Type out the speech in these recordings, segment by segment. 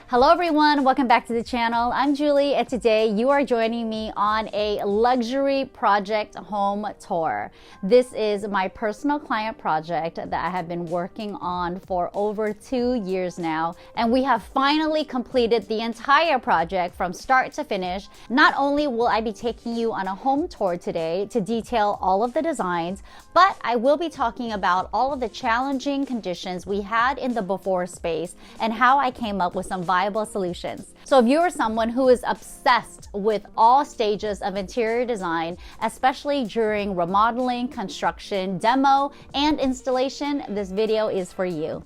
Hello everyone, welcome back to the channel. I'm Julie and today you are joining me on a luxury project home tour. This is my personal client project that I have been working on for over 2 years now, and we have finally completed the entire project from start to finish. Not only will I be taking you on a home tour today to detail all of the designs, but I will be talking about all of the challenging conditions we had in the before space and how I came up with some viable solutions. So if you are someone who is obsessed with all stages of interior design, especially during remodeling, construction, demo, and installation, this video is for you.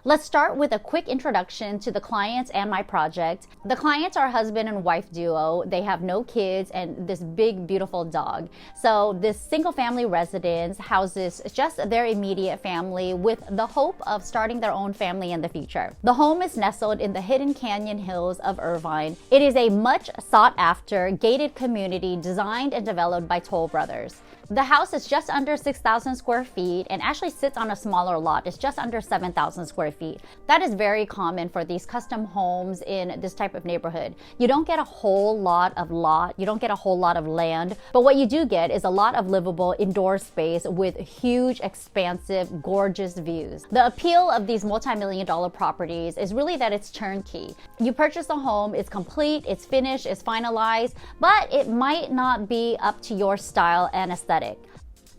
Let's start with a quick introduction to the clients and my project. The clients are a husband and wife duo. They have no kids and this big, beautiful dog. So this single family residence houses just their immediate family with the hope of starting their own family in the future. The home is nestled in the hidden canyon hills of Irvine. It is a much sought after gated community designed and developed by Toll Brothers. The house is just under 6,000 square feet and actually sits on a smaller lot. It's just under 7,000 square feet. That is very common for these custom homes in this type of neighborhood. You don't get a whole lot of you don't get a whole lot of land, but what you do get is a lot of livable indoor space with huge, expansive, gorgeous views. The appeal of these multi-million-dollar properties is really that it's turnkey. You purchase the home, it's complete, it's finished, it's finalized, but it might not be up to your style and aesthetic.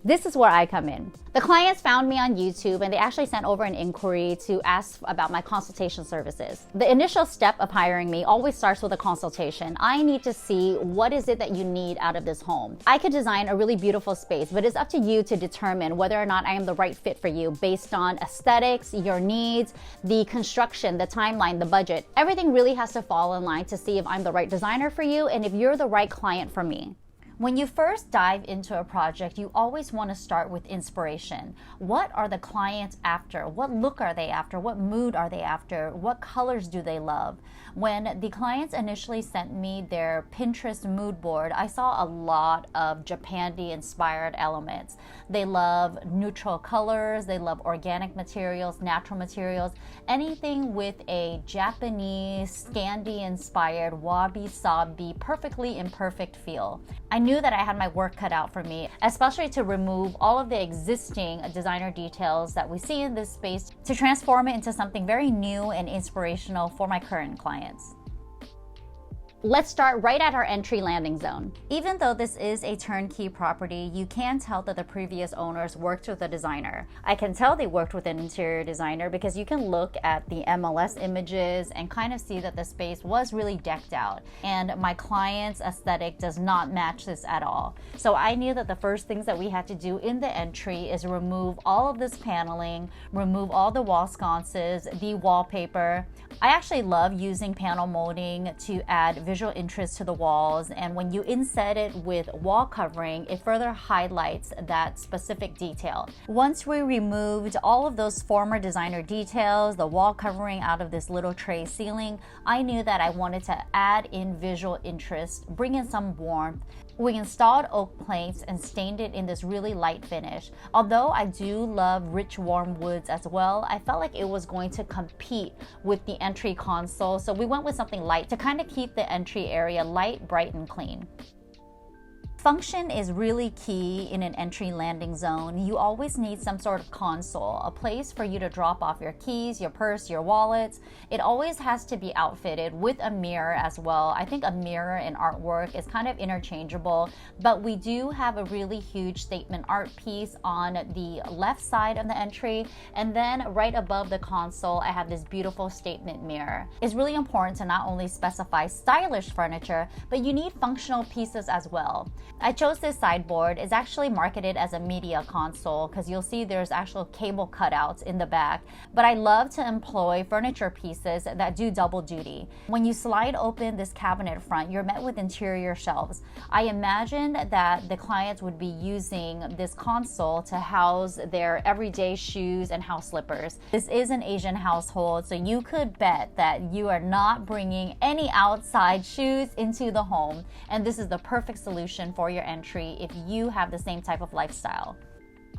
This is where I come in. The clients found me on YouTube and they actually sent over an inquiry to ask about my consultation services. The initial step of hiring me always starts with a consultation. I need to see what is it that you need out of this home. I could design a really beautiful space, but it's up to you to determine whether or not I am the right fit for you based on aesthetics, your needs, the construction, the timeline, the budget. Everything really has to fall in line to see if I'm the right designer for you and if you're the right client for me. When you first dive into a project, you always want to start with inspiration. What are the clients after? What look are they after? What mood are they after? What colors do they love? When the clients initially sent me their Pinterest mood board, I saw a lot of Japandi inspired elements. They love neutral colors, they love organic materials, natural materials, anything with a Japanese, Scandi inspired, wabi-sabi, perfectly imperfect feel. I knew that I had my work cut out for me, especially to remove all of the existing designer details that we see in this space to transform it into something very new and inspirational for my current clients. Let's start right at our entry landing zone. Even though this is a turnkey property, you can tell that the previous owners worked with a designer. I can tell they worked with an interior designer because you can look at the MLS images and kind of see that the space was really decked out. And my client's aesthetic does not match this at all. So I knew that the first things that we had to do in the entry is remove all of this paneling, remove all the wall sconces, the wallpaper. I actually love using panel molding to add visual interest to the walls, and when you inset it with wall covering, it further highlights that specific detail. Once we removed all of those former designer details, the wall covering out of this little tray ceiling, I knew that I wanted to add in visual interest, bring in some warmth. We installed oak planks and stained it in this really light finish. Although I do love rich warm woods as well, I felt like it was going to compete with the entry console, so we went with something light to kind of keep the entry area light, bright, and clean. Function is really key in an entry landing zone. You always need some sort of console, a place for you to drop off your keys, your purse, your wallets. It always has to be outfitted with a mirror as well. I think a mirror in artwork is kind of interchangeable, but we do have a really huge statement art piece on the left side of the entry, and then right above the console, I have this beautiful statement mirror. It's really important to not only specify stylish furniture, but you need functional pieces as well. I chose this sideboard. It's actually marketed as a media console because you'll see there's actual cable cutouts in the back, but I love to employ furniture pieces that do double duty. When you slide open this cabinet front, you're met with interior shelves. I imagined that the clients would be using this console to house their everyday shoes and house slippers. This is an Asian household, so you could bet that you are not bringing any outside shoes into the home, and this is the perfect solution for your entry if you have the same type of lifestyle.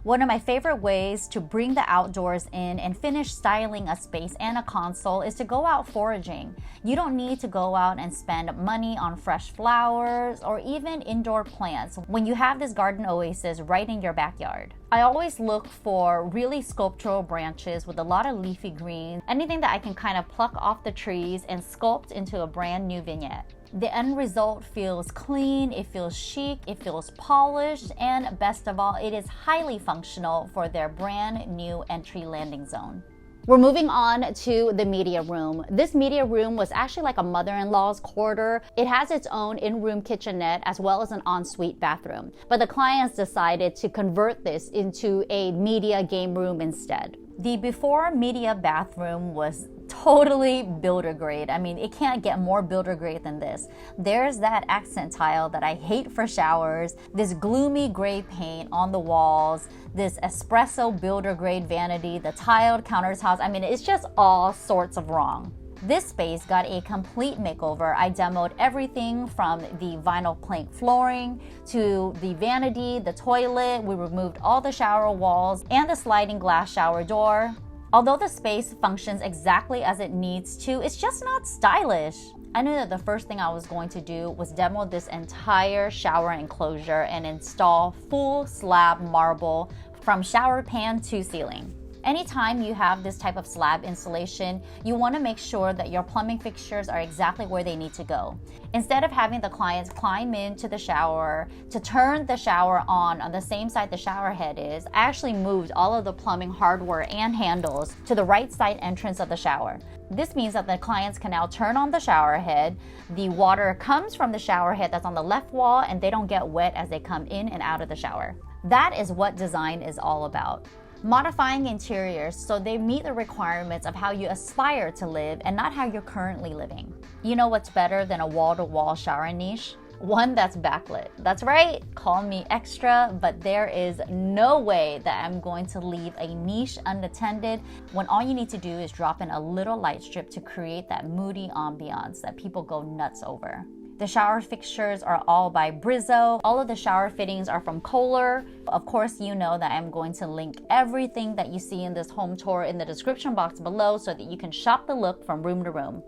One of my favorite ways to bring the outdoors in and finish styling a space and a console is to go out foraging. You don't need to go out and spend money on fresh flowers or even indoor plants when you have this garden oasis right in your backyard. I always look for really sculptural branches with a lot of leafy green, anything that I can kind of pluck off the trees and sculpt into a brand new vignette. The end result feels clean, it feels chic, it feels polished, and best of all, it is highly functional for their brand new entry landing zone. We're moving on to the media room. This media room was actually like a mother-in-law's quarter. It has its own in-room kitchenette as well as an ensuite bathroom. But the clients decided to convert this into a media game room instead. The before media bathroom was totally builder grade. I mean, it can't get more builder grade than this. There's that accent tile that I hate for showers, this gloomy gray paint on the walls, this espresso builder grade vanity, the tiled countertops. I mean, it's just all sorts of wrong. This space got a complete makeover. I demoed everything from the vinyl plank flooring to the vanity, the toilet. We removed all the shower walls and the sliding glass shower door. Although the space functions exactly as it needs to, it's just not stylish. I knew that the first thing I was going to do was demo this entire shower enclosure and install full slab marble from shower pan to ceiling. Anytime you have this type of slab installation, you want to make sure that your plumbing fixtures are exactly where they need to go. Instead of having the clients climb into the shower to turn the shower on the same side the shower head is, I actually moved all of the plumbing hardware and handles to the right side entrance of the shower. This means that the clients can now turn on the shower head, the water comes from the shower head that's on the left wall, and they don't get wet as they come in and out of the shower. That is what design is all about. Modifying interiors so they meet the requirements of how you aspire to live and not how you're currently living. You know what's better than a wall-to-wall shower niche? One that's backlit. That's right, call me extra, but there is no way that I'm going to leave a niche unattended when all you need to do is drop in a little light strip to create that moody ambiance that people go nuts over. The shower fixtures are all by Brizzo. All of the shower fittings are from Kohler. Of course, you know that I'm going to link everything that you see in this home tour in the description box below so that you can shop the look from room to room.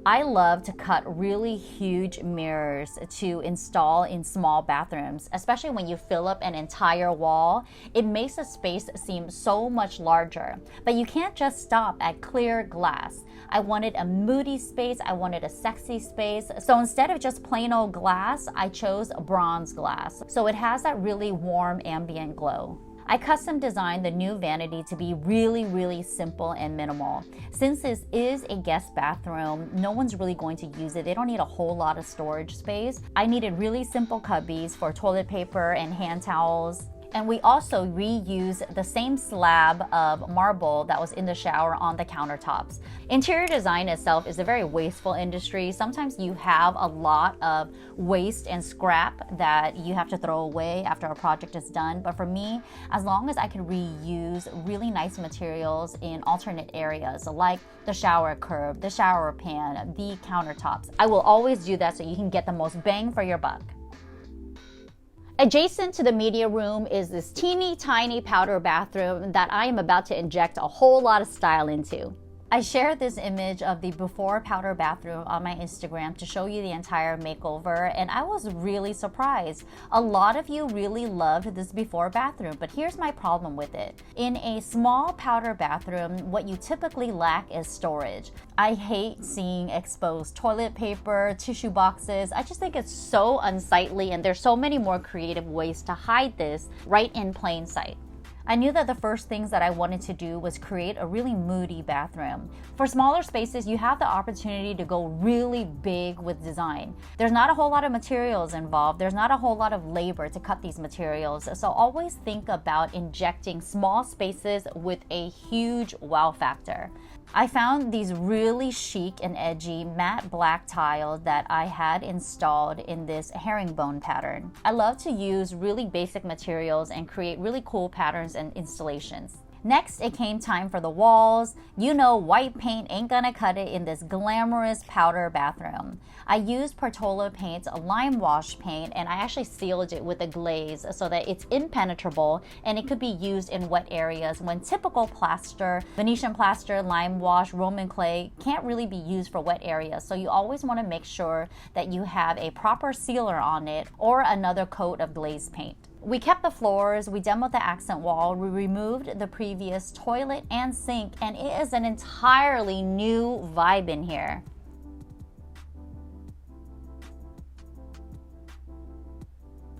I love to cut really huge mirrors to install in small bathrooms, especially when you fill up an entire wall. It makes a space seem so much larger. But you can't just stop at clear glass. I wanted a moody space, I wanted a sexy space. So instead of just plain old glass, I chose bronze glass. So it has that really warm ambient glow. I custom designed the new vanity to be really simple and minimal. Since this is a guest bathroom, no one's really going to use it. They don't need a whole lot of storage space. I needed really simple cubbies for toilet paper and hand towels. And we also reused the same slab of marble that was in the shower on the countertops. Interior design itself is a very wasteful industry. Sometimes you have a lot of waste and scrap that you have to throw away after a project is done. But for me, as long as I can reuse really nice materials in alternate areas, like the shower curb, the shower pan, the countertops, I will always do that so you can get the most bang for your buck. Adjacent to the media room is this teeny tiny powder bathroom that I am about to inject a whole lot of style into. I shared this image of the before powder bathroom on my Instagram to show you the entire makeover, and I was really surprised. A lot of you really loved this before bathroom, but here's my problem with it. In a small powder bathroom, what you typically lack is storage. I hate seeing exposed toilet paper, tissue boxes. I just think it's so unsightly, and there's so many more creative ways to hide this right in plain sight. I knew that the first things that I wanted to do was create a really moody bathroom. For smaller spaces, you have the opportunity to go really big with design. There's not a whole lot of materials involved. There's not a whole lot of labor to cut these materials. So always think about injecting small spaces with a huge wow factor. I found these really chic and edgy matte black tiles that I had installed in this herringbone pattern. I love to use really basic materials and create really cool patterns and installations. Next, it came time for the walls. You know, white paint ain't gonna cut it in this glamorous powder bathroom. I used Portola Paint's lime wash paint, and I actually sealed it with a glaze so that it's impenetrable and it could be used in wet areas when typical plaster, Venetian plaster, lime wash, Roman clay can't really be used for wet areas. So you always want to make sure that you have a proper sealer on it or another coat of glaze paint. We kept the floors, we demoed the accent wall, we removed the previous toilet and sink, and it is an entirely new vibe in here.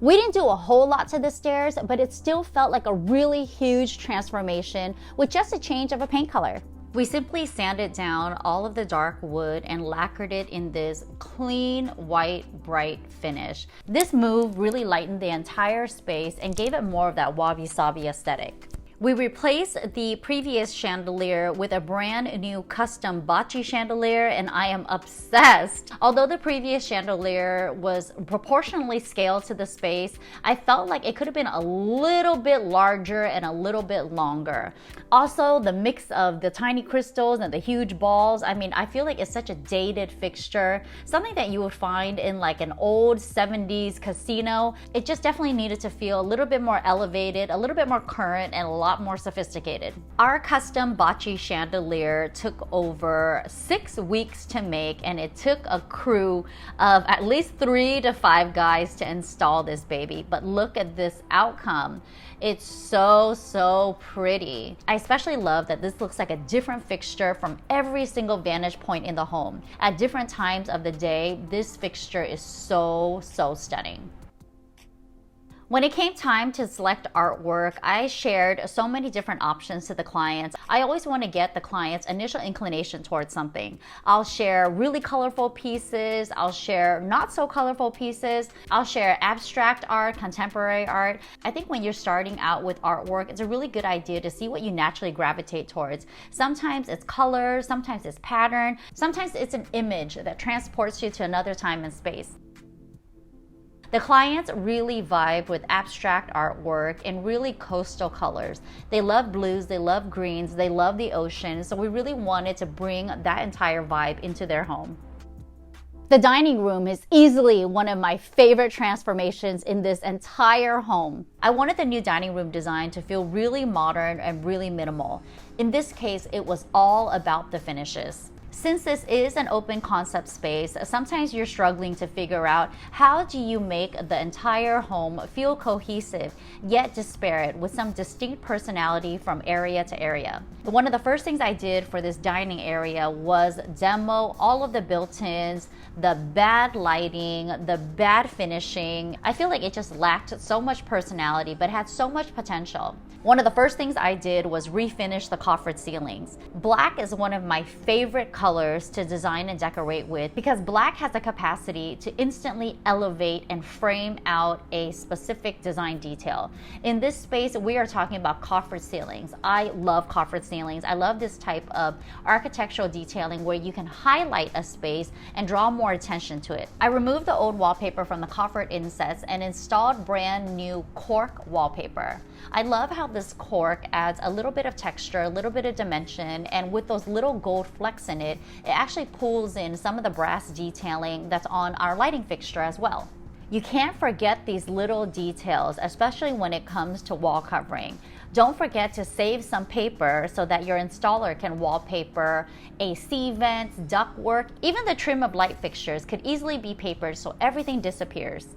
We didn't do a whole lot to the stairs, but it still felt like a really huge transformation with just a change of a paint color. We simply sanded down all of the dark wood and lacquered it in this clean, white, bright finish. This move really lightened the entire space and gave it more of that wabi-sabi aesthetic. We replaced the previous chandelier with a brand new custom bocce chandelier, and I am obsessed. Although the previous chandelier was proportionally scaled to the space, I felt like it could have been a little bit larger and a little bit longer. Also, the mix of the tiny crystals and the huge balls, I mean, I feel like it's such a dated fixture, something that you would find in like an old 70s casino. It just definitely needed to feel a little bit more elevated, a little bit more current, and a lot more sophisticated. Our custom bocce chandelier took over 6 weeks to make, and it took a crew of at least 3 to 5 guys to install this baby. But look at this outcome. It's so pretty. I especially love that this looks like a different fixture from every single vantage point in the home. At different times of the day, this fixture is so stunning. When it came time to select artwork, I shared so many different options to the clients. I always want to get the client's initial inclination towards something. I'll share really colorful pieces, I'll share not so colorful pieces, I'll share abstract art, contemporary art. I think when you're starting out with artwork, it's a really good idea to see what you naturally gravitate towards. Sometimes it's color, sometimes it's pattern, sometimes it's an image that transports you to another time and space. The clients really vibe with abstract artwork in really coastal colors. They love blues, they love greens, they love the ocean, so we really wanted to bring that entire vibe into their home. The dining room is easily one of my favorite transformations in this entire home. I wanted the new dining room design to feel really modern and really minimal. In this case, it was all about the finishes. Since this is an open concept space, sometimes you're struggling to figure out how do you make the entire home feel cohesive yet disparate with some distinct personality from area to area. One of the first things I did for this dining area was demo all of the built-ins, the bad lighting, the bad finishing. I feel like it just lacked so much personality but had so much potential. One of the first things I did was refinish the coffered ceilings. Black is one of my favorite colors to design and decorate with because black has the capacity to instantly elevate and frame out a specific design detail. In this space, we are talking about coffered ceilings. I love coffered ceilings. I love this type of architectural detailing where you can highlight a space and draw more attention to it. I removed the old wallpaper from the coffered insets and installed brand new cork wallpaper. I love how this cork adds a little bit of texture, a little bit of dimension, and with those little gold flecks in it, it actually pulls in some of the brass detailing that's on our lighting fixture as well. You can't forget these little details, especially when it comes to wall covering. Don't forget to save some paper so that your installer can wallpaper AC vents, ductwork, even the trim of light fixtures could easily be papered so everything disappears.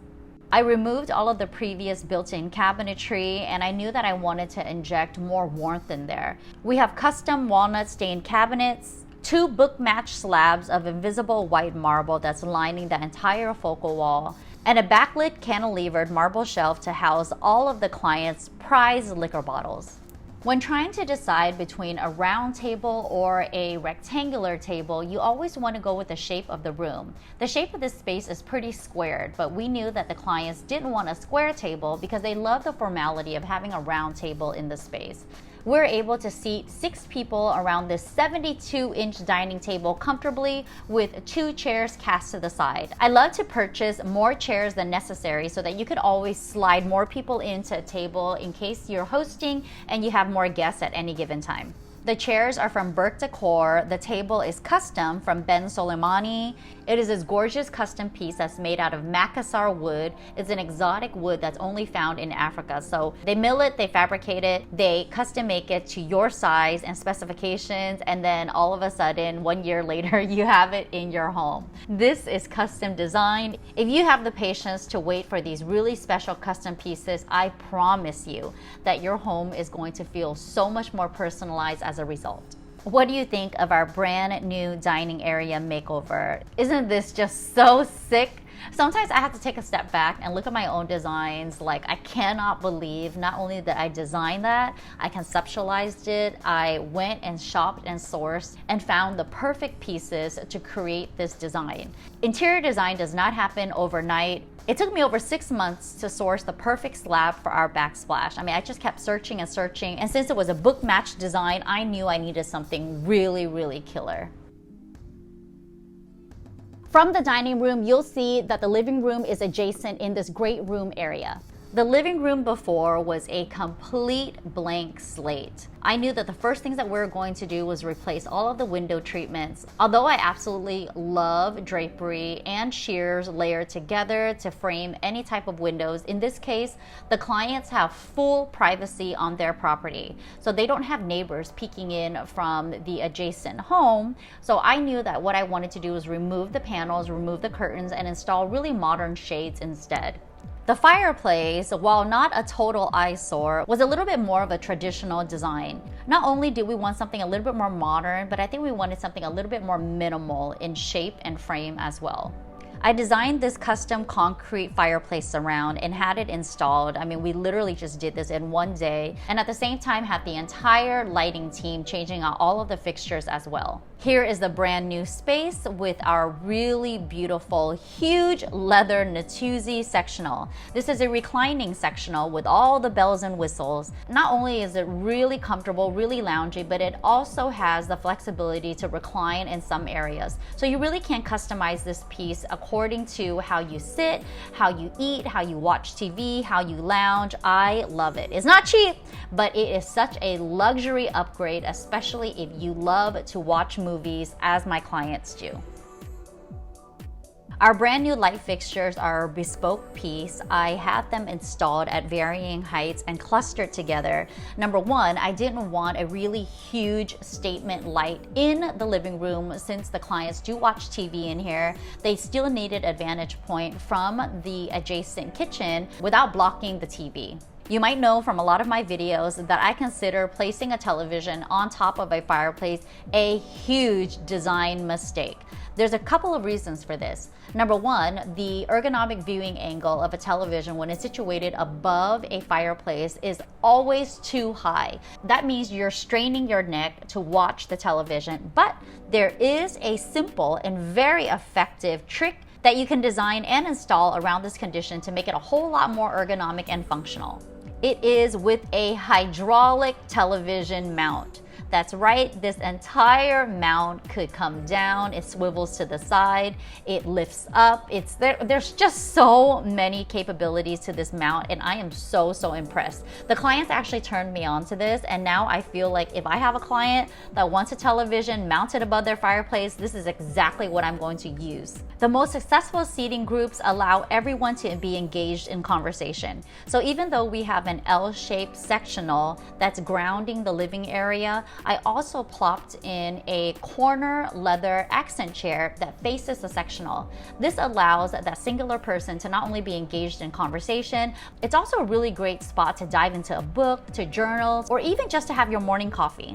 I removed all of the previous built-in cabinetry, and I knew that I wanted to inject more warmth in there. We have custom walnut stained cabinets, 2 book-matched slabs of invisible white marble that's lining the entire focal wall, and a backlit cantilevered marble shelf to house all of the client's prized liquor bottles. When trying to decide between a round table or a rectangular table, you always want to go with the shape of the room. The shape of this space is pretty squared, but we knew that the clients didn't want a square table because they love the formality of having a round table in the space. we're able to seat 6 people around this 72-inch dining table comfortably with 2 chairs cast to the side. I love to purchase more chairs than necessary so that you could always slide more people into a table in case you're hosting and you have more guests at any given time. The chairs are from Burke Decor. The table is custom from Ben Soleimani. It is this gorgeous custom piece that's made out of Makassar wood. It's an exotic wood that's only found in Africa. So they mill it, they fabricate it, they custom make it to your size and specifications, and then all of a sudden, 1 year later, you have it in your home. This is custom designed. If you have the patience to wait for these really special custom pieces, I promise you that your home is going to feel so much more personalized as a result. What do you think of our brand new dining area makeover? Isn't this just so sick? Sometimes I have to take a step back and look at my own designs. Like, I cannot believe not only that I designed that, I conceptualized it, I went and shopped and sourced and found the perfect pieces to create this design. Interior design does not happen overnight. It took me over 6 months to source the perfect slab for our backsplash. I mean, I just kept searching and searching, and since it was a book match design, I knew I needed something really, really killer. From the dining room, you'll see that the living room is adjacent in this great room area. The living room before was a complete blank slate. I knew that the first things that we were going to do was replace all of the window treatments. Although I absolutely love drapery and shears layered together to frame any type of windows, in this case, the clients have full privacy on their property. So they don't have neighbors peeking in from the adjacent home. So I knew that what I wanted to do was remove the panels, remove the curtains, and install really modern shades instead. The fireplace, while not a total eyesore, was a little bit more of a traditional design. Not only did we want something a little bit more modern, but I think we wanted something a little bit more minimal in shape and frame as well. I designed this custom concrete fireplace surround and had it installed. I mean, we literally just did this in 1 day, and at the same time had the entire lighting team changing out all of the fixtures as well. Here is the brand new space with our really beautiful, huge leather Natuzzi sectional. This is a reclining sectional with all the bells and whistles. Not only is it really comfortable, really loungy, but it also has the flexibility to recline in some areas. So you really can customize this piece according to how you sit, how you eat, how you watch TV, how you lounge. I love it. It's not cheap, but it is such a luxury upgrade, especially if you love to watch movies as my clients do. Our brand new light fixtures are a bespoke piece. I had them installed at varying heights and clustered together. Number one, I didn't want a really huge statement light in the living room since the clients do watch TV in here. They still needed a vantage point from the adjacent kitchen without blocking the TV. You might know from a lot of my videos that I consider placing a television on top of a fireplace a huge design mistake. There's a couple of reasons for this. Number one, the ergonomic viewing angle of a television when it's situated above a fireplace is always too high. That means you're straining your neck to watch the television, but there is a simple and very effective trick that you can design and install around this condition to make it a whole lot more ergonomic and functional. It is with a hydraulic television mount. That's right, this entire mount could come down, it swivels to the side, it lifts up. There's just so many capabilities to this mount, and I am so impressed. The clients actually turned me on to this, and now I feel like if I have a client that wants a television mounted above their fireplace, this is exactly what I'm going to use. The most successful seating groups allow everyone to be engaged in conversation. So even though we have an L-shaped sectional that's grounding the living area, I also plopped in a corner leather accent chair that faces the sectional. This allows that singular person to not only be engaged in conversation, it's also a really great spot to dive into a book, to journal, or even just to have your morning coffee.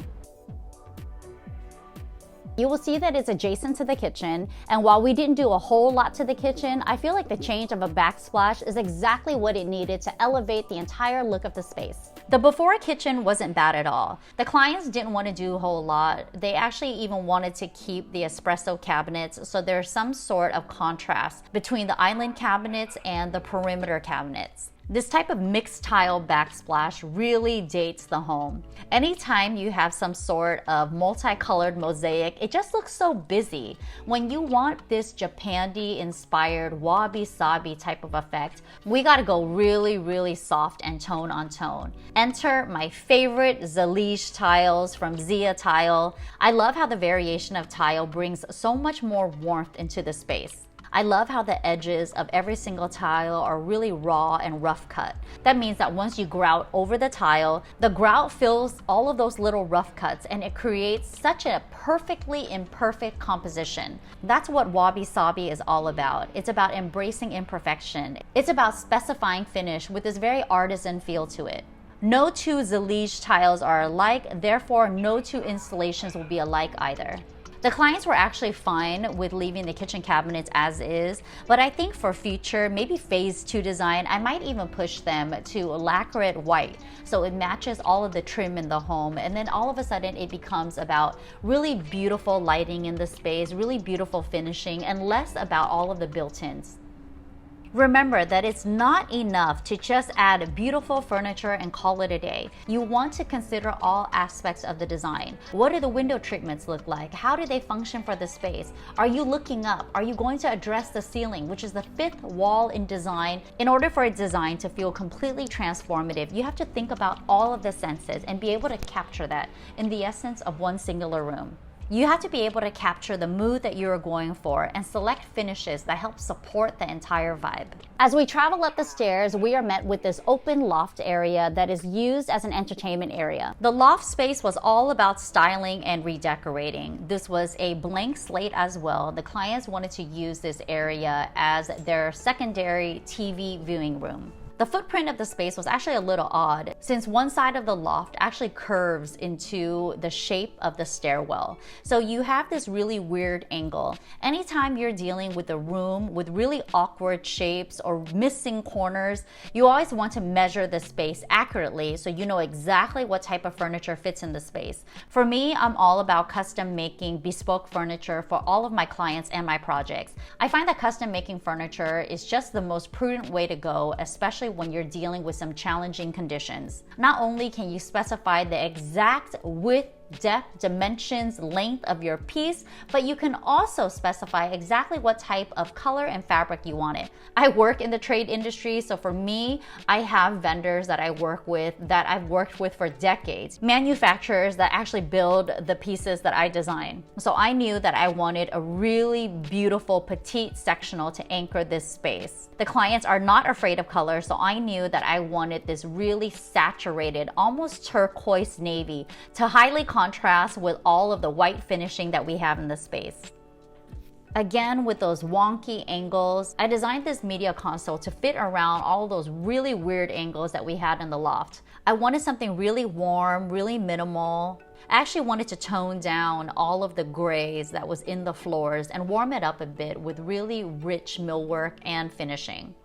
You will see that it's adjacent to the kitchen, and while we didn't do a whole lot to the kitchen, I feel like the change of a backsplash is exactly what it needed to elevate the entire look of the space. The before kitchen wasn't bad at all. The clients didn't want to do a whole lot. They actually even wanted to keep the espresso cabinets, so there's some sort of contrast between the island cabinets and the perimeter cabinets. This type of mixed tile backsplash really dates the home. Anytime you have some sort of multicolored mosaic, it just looks so busy. When you want this Japandi inspired wabi-sabi type of effect, we gotta go really soft and tone on tone. Enter my favorite Zalige tiles from Zia Tile. I love how the variation of tile brings so much more warmth into the space. I love how the edges of every single tile are really raw and rough cut. That means that once you grout over the tile, the grout fills all of those little rough cuts and it creates such a perfectly imperfect composition. That's what wabi-sabi is all about. It's about embracing imperfection. It's about specifying finish with this very artisan feel to it. No two Zalige tiles are alike, therefore no two installations will be alike either. The clients were actually fine with leaving the kitchen cabinets as is, but I think for future, maybe phase 2 design, I might even push them to lacquer it white so it matches all of the trim in the home, and then all of a sudden it becomes about really beautiful lighting in the space, really beautiful finishing, and less about all of the built-ins. Remember that it's not enough to just add beautiful furniture and call it a day. You want to consider all aspects of the design. What do the window treatments look like? How do they function for the space? Are you looking up? Are you going to address the ceiling, which is the 5th wall in design? In order for a design to feel completely transformative, you have to think about all of the senses and be able to capture that in the essence of one singular room. You have to be able to capture the mood that you're going for and select finishes that help support the entire vibe. As we travel up the stairs, we are met with this open loft area that is used as an entertainment area. The loft space was all about styling and redecorating. This was a blank slate as well. The clients wanted to use this area as their secondary TV viewing room. The footprint of the space was actually a little odd, since one side of the loft actually curves into the shape of the stairwell. So you have this really weird angle. Anytime you're dealing with a room with really awkward shapes or missing corners, you always want to measure the space accurately so you know exactly what type of furniture fits in the space. For me, I'm all about custom making bespoke furniture for all of my clients and my projects. I find that custom making furniture is just the most prudent way to go, especially when you're dealing with some challenging conditions. Not only can you specify the exact width, depth, dimensions, length of your piece, but you can also specify exactly what type of color and fabric you want it. I work in the trade industry, so for me, I have vendors that I work with that I've worked with for decades, manufacturers that actually build the pieces that I design. So I knew that I wanted a really beautiful petite sectional to anchor this space. The clients are not afraid of color, so I knew that I wanted this really saturated, almost turquoise navy to highly contrast with all of the white finishing that we have in the space. Again, with those wonky angles, I designed this media console to fit around all those really weird angles that we had in the loft. I wanted something really warm, really minimal. I actually wanted to tone down all of the grays that was in the floors and warm it up a bit with really rich millwork and finishing.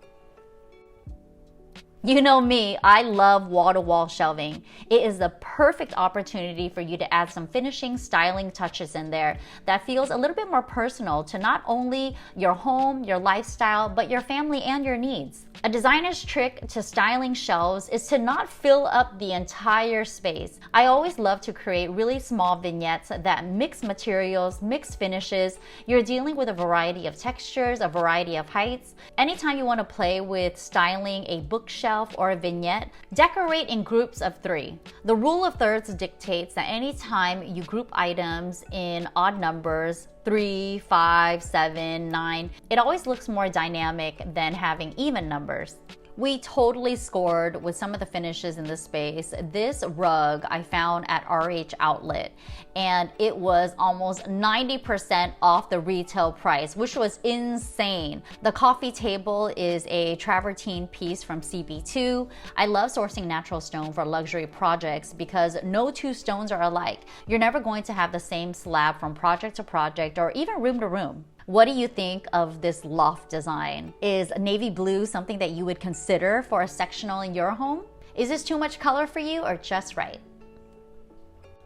You know me, I love wall-to-wall shelving. It is the perfect opportunity for you to add some finishing, styling touches in there that feels a little bit more personal to not only your home, your lifestyle, but your family and your needs. A designer's trick to styling shelves is to not fill up the entire space. I always love to create really small vignettes that mix materials, mix finishes. You're dealing with a variety of textures, a variety of heights. Anytime you want to play with styling a bookshelf or a vignette, decorate in groups of 3. The rule of thirds dictates that anytime you group items in odd numbers, 3, 5, 7, 9, it always looks more dynamic than having even numbers. We totally scored with some of the finishes in this space. This rug I found at RH Outlet, and it was almost 90% off the retail price, which was insane. The coffee table is a travertine piece from CB2. I love sourcing natural stone for luxury projects because no two stones are alike. You're never going to have the same slab from project to project or even room to room. What do you think of this loft design? Is navy blue something that you would consider for a sectional in your home? Is this too much color for you or just right?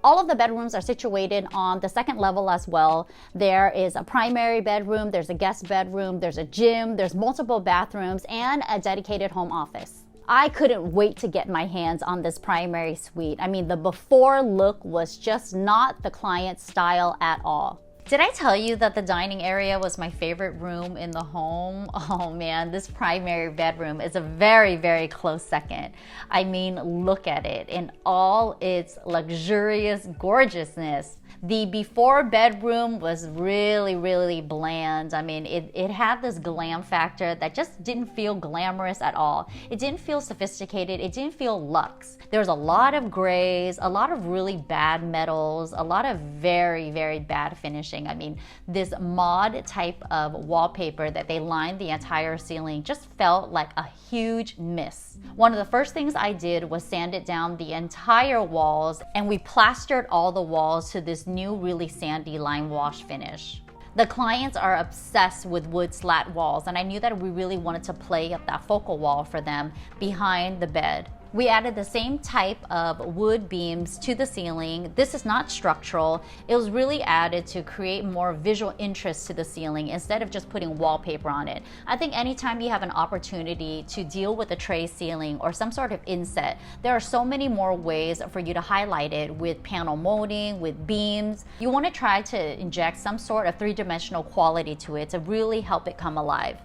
All of the bedrooms are situated on the second level as well. There is a primary bedroom, there's a guest bedroom, there's a gym, there's multiple bathrooms, and a dedicated home office. I couldn't wait to get my hands on this primary suite. I mean, the before look was just not the client's style at all. Did I tell you that the dining area was my favorite room in the home? Oh man, this primary bedroom is a very, very close second. I mean, look at it in all its luxurious gorgeousness. The before bedroom was really, really bland. I mean, it had this glam factor that just didn't feel glamorous at all. It didn't feel sophisticated. It didn't feel luxe. There was a lot of grays, a lot of really bad metals, a lot of very, very bad finishing. I mean, this mod type of wallpaper that they lined the entire ceiling just felt like a huge miss. One of the first things I did was sand it down the entire walls, and we plastered all the walls to this new really sandy lime wash finish. The clients are obsessed with wood slat walls, and I knew that we really wanted to play up that focal wall for them behind the bed. We added the same type of wood beams to the ceiling. This is not structural. It was really added to create more visual interest to the ceiling instead of just putting wallpaper on it. I think anytime you have an opportunity to deal with a tray ceiling or some sort of inset, there are so many more ways for you to highlight it with panel molding, with beams. You want to try to inject some sort of three-dimensional quality to it to really help it come alive.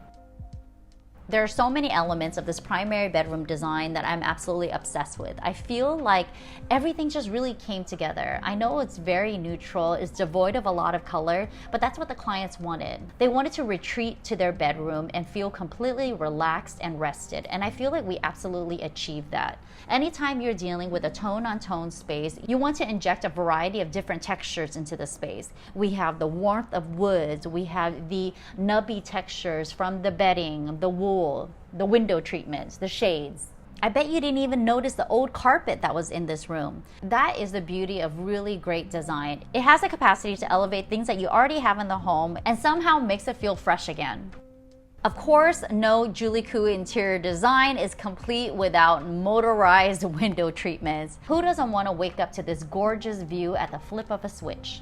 There are so many elements of this primary bedroom design that I'm absolutely obsessed with. I feel like everything just really came together. I know it's very neutral, it's devoid of a lot of color, but that's what the clients wanted. They wanted to retreat to their bedroom and feel completely relaxed and rested, and I feel like we absolutely achieved that. Anytime you're dealing with a tone-on-tone space, you want to inject a variety of different textures into the space. We have the warmth of woods, we have the nubby textures from the bedding, the wool, the window treatments, the shades. I bet you didn't even notice the old carpet that was in this room. That is the beauty of really great design. It has the capacity to elevate things that you already have in the home and somehow makes it feel fresh again. Of course, no Julie Khuu interior design is complete without motorized window treatments. Who doesn't want to wake up to this gorgeous view at the flip of a switch?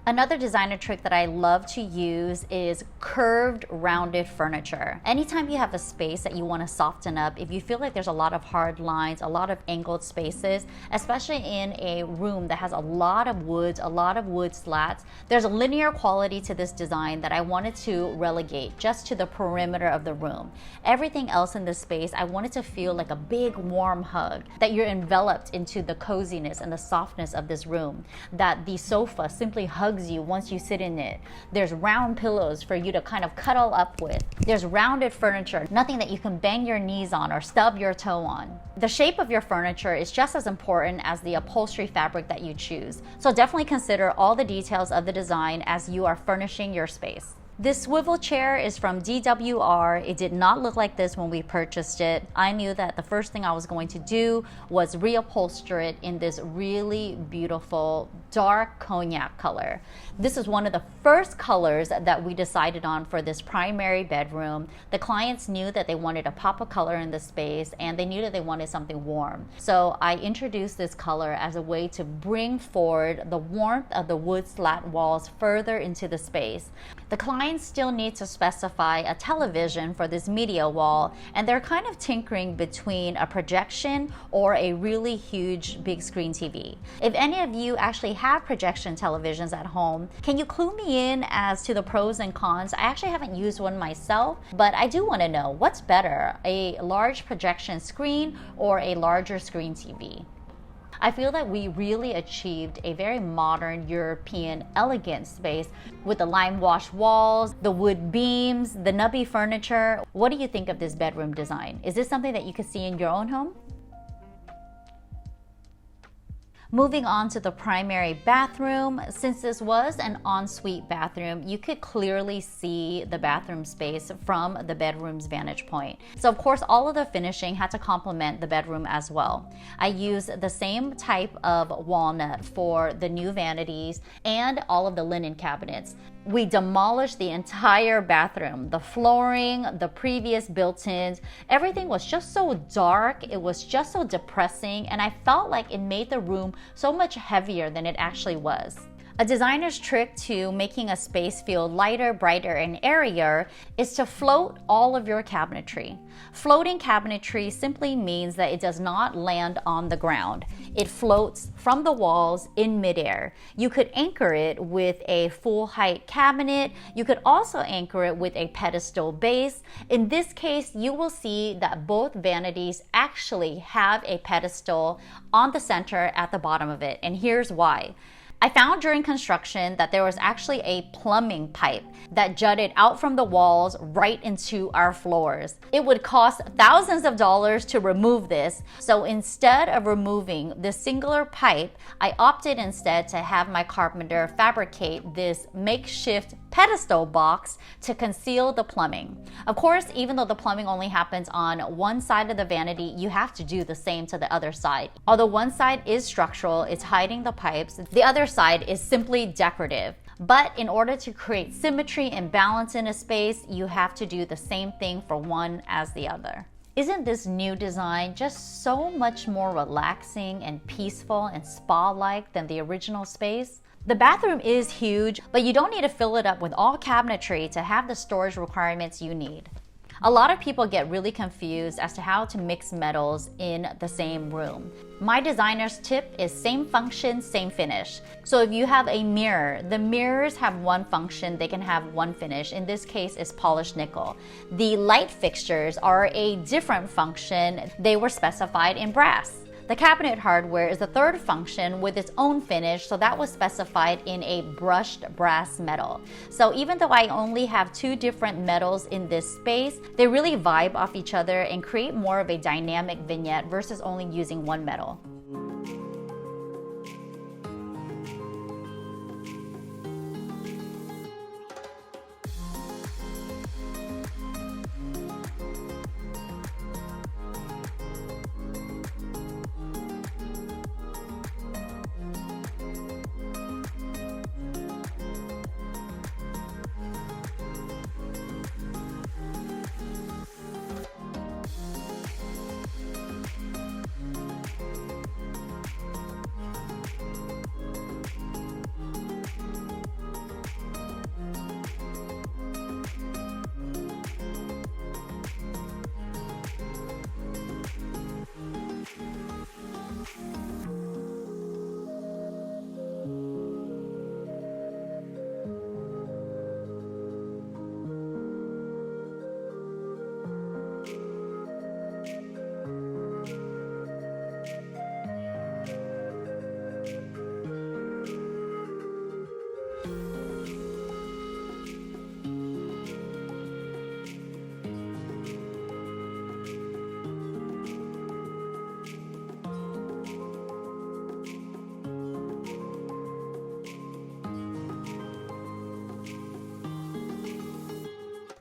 Another designer trick that I love to use is curved, rounded furniture. Anytime you have a space that you want to soften up, if you feel like there's a lot of hard lines, a lot of angled spaces, especially in a room that has a lot of woods, a lot of wood slats, there's a linear quality to this design that I wanted to relegate just to the perimeter of the room. Everything else in this space, I wanted to feel like a big warm hug, that you're enveloped into the coziness and the softness of this room, that the sofa simply hugs you once you sit in it. There's round pillows for you to kind of cuddle up with. There's rounded furniture, nothing that you can bang your knees on or stub your toe on. The shape of your furniture is just as important as the upholstery fabric that you choose. So definitely consider all the details of the design as you are furnishing your space. This swivel chair is from DWR. It did not look like this when we purchased it. I knew that the first thing I was going to do was reupholster it in this really beautiful dark cognac color. This is one of the first colors that we decided on for this primary bedroom. The clients knew that they wanted a pop of color in the space, and they knew that they wanted something warm. So I introduced this color as a way to bring forward the warmth of the wood slat walls further into the space. The clients still need to specify a television for this media wall, and they're kind of tinkering between a projection or a really huge big screen TV. If any of you actually have projection televisions at home, can you clue me in as to the pros and cons? I actually haven't used one myself, but I do want to know what's better, a large projection screen or a larger screen TV? I feel that we really achieved a very modern European elegant space with the lime wash walls, the wood beams, the nubby furniture. What do you think of this bedroom design? Is this something that you could see in your own home? Moving on to the primary bathroom, since this was an ensuite bathroom, you could clearly see the bathroom space from the bedroom's vantage point. So of course, all of the finishing had to complement the bedroom as well. I used the same type of walnut for the new vanities and all of the linen cabinets. We demolished the entire bathroom. The flooring, the previous built-ins, everything was just so dark. It was just so depressing, and I felt like it made the room so much heavier than it actually was. A designer's trick to making a space feel lighter, brighter, and airier is to float all of your cabinetry. Floating cabinetry simply means that it does not land on the ground. It floats from the walls in midair. You could anchor it with a full height cabinet. You could also anchor it with a pedestal base. In this case, you will see that both vanities actually have a pedestal on the center at the bottom of it, and here's why. I found during construction that there was actually a plumbing pipe that jutted out from the walls right into our floors. It would cost thousands of dollars to remove this, so instead of removing this singular pipe, I opted instead to have my carpenter fabricate this makeshift pedestal box to conceal the plumbing. Of course, even though the plumbing only happens on one side of the vanity, you have to do the same to the other side. Although one side is structural, it's hiding the pipes, the other side is simply decorative. But in order to create symmetry and balance in a space, you have to do the same thing for one as the other. Isn't this new design just so much more relaxing and peaceful and spa-like than the original space? The bathroom is huge, but you don't need to fill it up with all cabinetry to have the storage requirements you need. A lot of people get really confused as to how to mix metals in the same room. My designer's tip is same function, same finish. So if you have a mirror, the mirrors have one function, they can have one finish. In this case, it's polished nickel. The light fixtures are a different function. They were specified in brass. The cabinet hardware is the third function with its own finish, so that was specified in a brushed brass metal. So even though I only have two different metals in this space, they really vibe off each other and create more of a dynamic vignette versus only using one metal.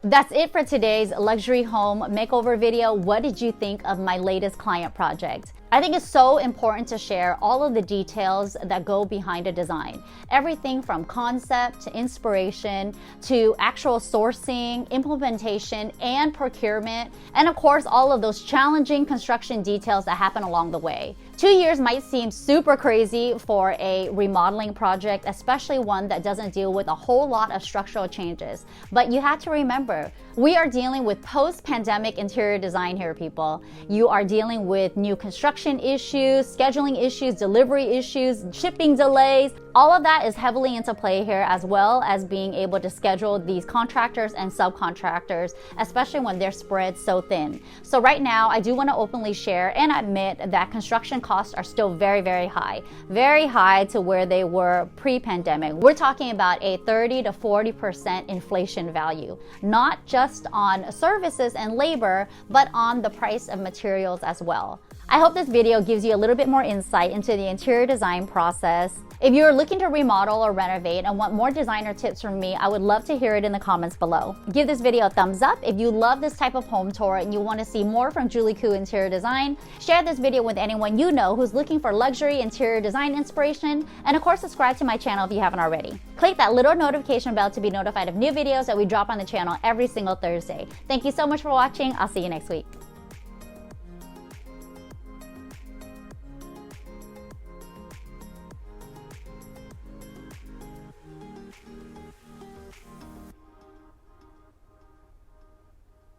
That's it for today's luxury home makeover video. What did you think of my latest client project? I think it's so important to share all of the details that go behind a design. Everything from concept to inspiration to actual sourcing, implementation, and procurement. And of course, all of those challenging construction details that happen along the way. 2 years might seem super crazy for a remodeling project, especially one that doesn't deal with a whole lot of structural changes. But you have to remember, we are dealing with post-pandemic interior design here, people. You are dealing with new construction issues, scheduling issues, delivery issues, shipping delays. All of that is heavily into play here, as well as being able to schedule these contractors and subcontractors, especially when they're spread so thin. So right now, I do want to openly share and admit that construction costs are still very, very high to where they were pre-pandemic. We're talking about a 30 to 40% inflation value, not just on services and labor, but on the price of materials as well. I hope this video gives you a little bit more insight into the interior design process. If you're looking to remodel or renovate and want more designer tips from me, I would love to hear it in the comments below. Give this video a thumbs up if you love this type of home tour and you want to see more from Julie Khuu Interior Design. Share this video with anyone you know who's looking for luxury interior design inspiration. And of course, subscribe to my channel if you haven't already. Click that little notification bell to be notified of new videos that we drop on the channel every single Thursday. Thank you so much for watching. I'll see you next week.